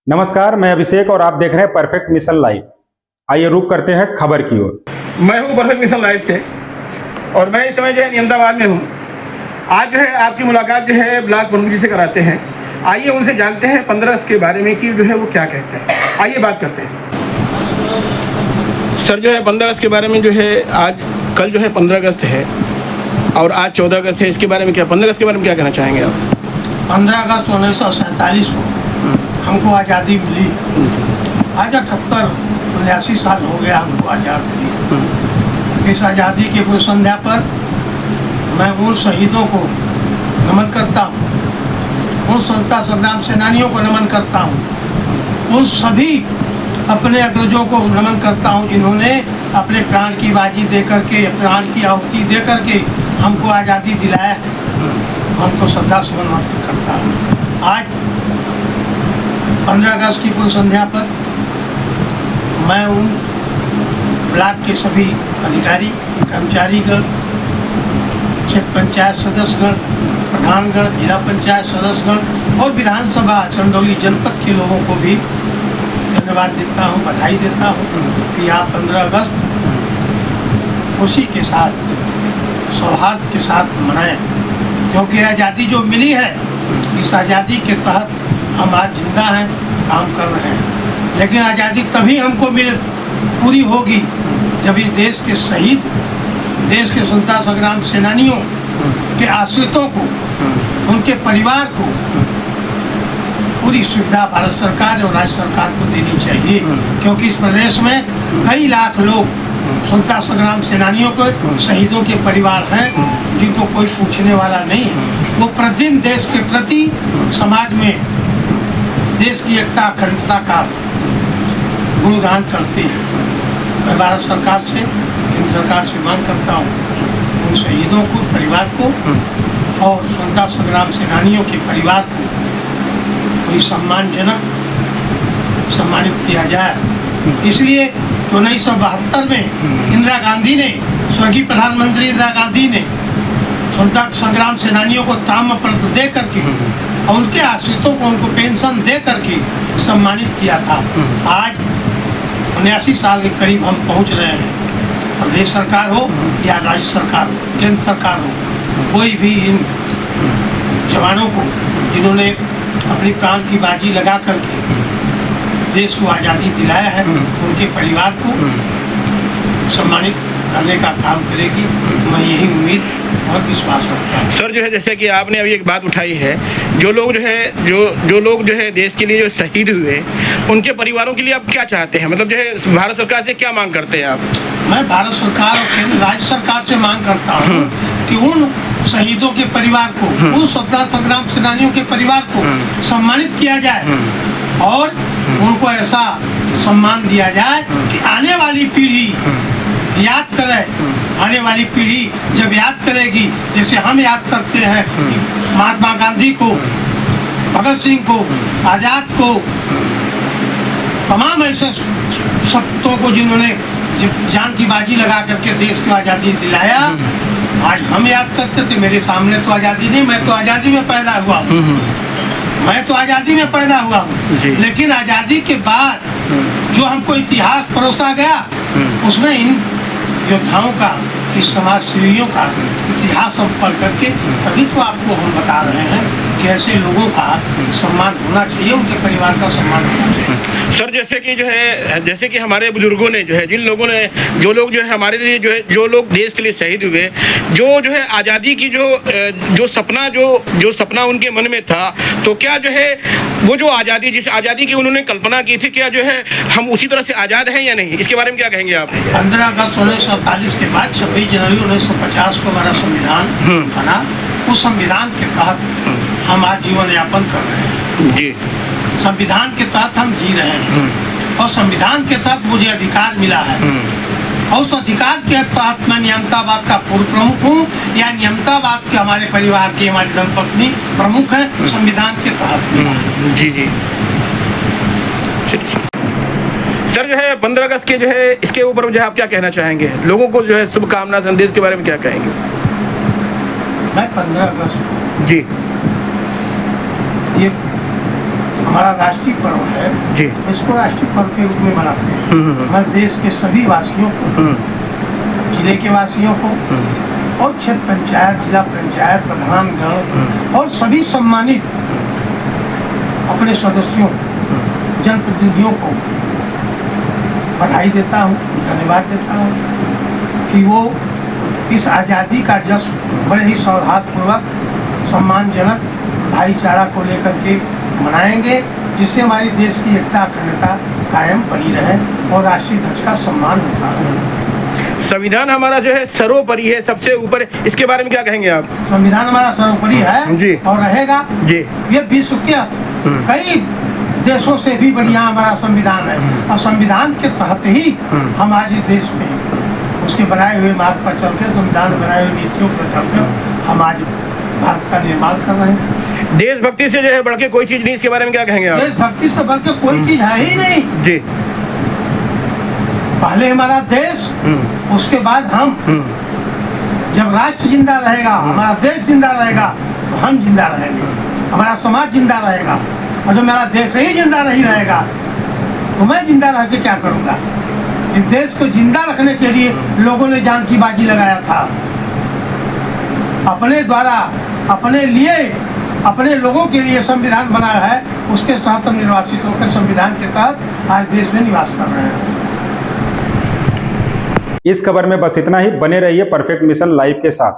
नमस्कार, मैं अभिषेक और आप देख रहे हैं परफेक्ट मिशन लाइव। आइए रुक करते हैं खबर की ओर। मैं हूं परफेक्ट मिशन लाइव से और मैं इस समय जो है नियमताबाद में हूं। आज जो है आपकी मुलाकात जो है ब्लॉक प्रमुख जी से कराते हैं। आइए उनसे जानते हैं 15 अगस्त के बारे में कि जो है वो क्या कहते हैं। आइए बात करते हैं। सर जो है 15 अगस्त के बारे में जो है आज कल जो है 15 अगस्त है और आज 14 अगस्त है, इसके बारे में क्या 15 अगस्त के बारे में क्या कहना चाहेंगे आप? 15 अगस्त 1947 को हमको आज़ादी मिली। आज 78-79 साल हो गया हमको आज़ाद मिली। इस आज़ादी के पूर्व संध्या पर मैं उन शहीदों को नमन करता हूँ, उन स्वतंत्रता संग्राम सेनानियों को नमन करता हूँ, उन सभी अपने अग्रजों को नमन करता हूँ जिन्होंने अपने प्राण की बाजी दे करके, प्राण की आहुति दे करके हमको आज़ादी दिलाया है। हमको श्रद्धा सुमन अर्पित करता हूँ। आज 15 अगस्त की पूर्व संध्या पर मैं उन ब्लॉक के सभी अधिकारी, कर्मचारीगण, क्षेत्र पंचायत सदस्यगण, प्रधानगण, जिला पंचायत सदस्यगण और विधानसभा चंदौली जनपद के लोगों को भी धन्यवाद देता हूँ, बधाई देता हूँ कि आप 15 अगस्त खुशी के साथ, सौहार्द के साथ मनाएं, क्योंकि आज़ादी जो मिली है, इस आज़ादी के तहत हम आज जिंदा हैं, काम कर रहे हैं। लेकिन आज़ादी तभी हमको पूरी होगी जब इस देश के शहीद, देश के स्वतंत्रता संग्राम सेनानियों के आश्रितों को, उनके परिवार को पूरी सुविधा भारत सरकार और राज्य सरकार को देनी चाहिए, क्योंकि इस प्रदेश में कई लाख लोग स्वतंत्रता संग्राम सेनानियों के, शहीदों के परिवार हैं जिनको कोई पूछने वाला नहीं है। वो प्रतिदिन देश के प्रति, समाज में देश की एकता अखंडता का गुणगान करते हैं। मैं भारत सरकार से, केंद्र सरकार से मांग करता हूँ उन शहीदों को, परिवार को और स्वतंत्रता संग्राम सेनानियों के परिवार को कोई सम्मानजनक सम्मानित किया जाए। इसलिए कि 1972 में इंदिरा गांधी ने, स्वर्गीय प्रधानमंत्री इंदिरा गांधी ने स्वतंत्रता संग्राम सेनानियों को ताम्रपत्र दे करके और उनके आश्रितों को उनको पेंशन दे करके सम्मानित किया था। आज 79 साल के करीब हम पहुंच रहे हैं। प्रदेश सरकार हो या राज्य सरकार हो, केंद्र सरकार हो, कोई भी इन जवानों को जिन्होंने अपनी प्राण की बाजी लगा करके देश को आज़ादी दिलाया है, उनके परिवार को सम्मानित करने का काम करेगी। मैं यही उम्मीद और विश्वास रखता हूँ। सर जो है जैसे कि आपने अभी एक बात उठाई है, जो लोग जो है देश के लिए जो शहीद हुए, उनके परिवारों के लिए आप क्या चाहते हैं? मतलब जो है भारत सरकार से क्या मांग करते हैं आप? मैं भारत सरकार और केंद्र राज्य सरकार से मांग करता हूँ कि उन शहीदों के परिवार को, उन स्वतंत्रता संग्राम सेनानियों के परिवार को सम्मानित किया जाए और उनको ऐसा सम्मान दिया जाए कि आने वाली पीढ़ी याद करे। आने वाली पीढ़ी जब याद करेगी, जैसे हम याद करते हैं महात्मा गांधी को, भगत सिंह को, आज़ाद को, तमाम ऐसे सपूतों को जिन्होंने जान की बाजी लगा करके देश को आज़ादी दिलाया, आज हम याद करते थे। मेरे सामने तो आज़ादी नहीं, मैं तो आज़ादी में पैदा हुआ हूँ, मैं तो आज़ादी में पैदा हुआ हूँ। लेकिन आज़ादी के बाद जो हमको इतिहास परोसा गया, उसमें इन योद्धाओं का, इस समाज सेवियों का इतिहास हम पढ़ करके तभी तो आपको हम बता रहे हैं कि ऐसे लोगों का सम्मान होना चाहिए, उनके परिवार का सम्मान होना चाहिए। सर जैसे कि हमारे बुजुर्गों ने जो है, जो लोग जो है हमारे लिए जो लोग देश के लिए शहीद हुए, जो है आज़ादी की जो सपना उनके मन में था, तो क्या जो है वो जो आज़ादी, जिस आज़ादी की उन्होंने कल्पना की थी, क्या जो है हम उसी तरह से आज़ाद हैं या नहीं? इसके बारे में क्या कहेंगे आप? 15 अगस्त 1947 के बाद 26 जनवरी 1950 को हमारा संविधान बना। उस संविधान के तहत हम आज जीवन यापन कर रहे हैं जी। संविधान के तहत हम जी रहे हैं और संविधान के तहत मुझे अधिकार मिला है और उस अधिकार के तहत मैं नियमताबाद का पूर्व प्रमुख हूँ या नियमताबाद के हमारे परिवार की, हमारी धर्मपत्नी प्रमुख है, संविधान के तहत जी। सर जो है 15 अगस्त के जो है इसके ऊपर जो है आप क्या कहना चाहेंगे? लोगों को जो है शुभकामना संदेश के बारे में क्या कहेंगे? मैं 15 अगस्त जी ये हमारा राष्ट्रीय पर्व है, जी। इसको राष्ट्रीय पर्व के रूप में मनाते हैं। मैं देश के सभी वासियों को, जिले के वासियों को और क्षेत्र पंचायत, जिला पंचायत प्रधानगण और सभी सम्मानित अपने सदस्यों, जनप्रतिनिधियों को बधाई देता हूँ, धन्यवाद देता हूँ कि वो इस आज़ादी का जश्न बड़े ही सौहार्दपूर्वक, सम्मानजनक, भाईचारा को लेकर के मनाएंगे, जिससे हमारी देश की एकता अखंडता कायम बनी रहे और राष्ट्रीय ध्वज का सम्मान होता रहे। संविधान हमारा जो है सर्वोपरि है, सबसे ऊपर है, इसके बारे में क्या कहेंगे आप? संविधान हमारा सर्वोपरि है जी। और रहेगा जी। ये विश्व के कई देशों से भी बढ़िया हमारा संविधान है और संविधान के तहत ही हम आज इस देश में उसके बनाए हुए मार्ग पर चलकर, संविधान बनाए हुए नीतियों पर चलकर हम आज भारत का निर्माण कर रहे हैं। देशभक्ति से जो है बढ़ के कोई चीज नहीं, इसके बारे में क्या कहेंगे आप? देशभक्ति से बढ़ के कोई चीज है ही नहीं। जी। पहले हमारा देश, उसके बाद हम। जब राष्ट्र जिंदा रहेगा, हमारा देश जिंदा रहेगा, तो हम जिंदा रहेंगे, हमारा समाज जिंदा रहेगा। और जब मेरा देश ही जिंदा नहीं रहेगा तो मैं जिंदा रह के क्या करूँगा? इस देश को जिंदा रखने के लिए लोगों ने जान की बाजी लगाया था। अपने द्वारा, अपने लिए, अपने लोगों के लिए संविधान बनाया है, उसके साथ हम निर्वासित होकर संविधान के तहत आज देश में निवास कर रहे हैं। इस खबर में बस इतना ही। बने रहिए परफेक्ट मिशन लाइव के साथ।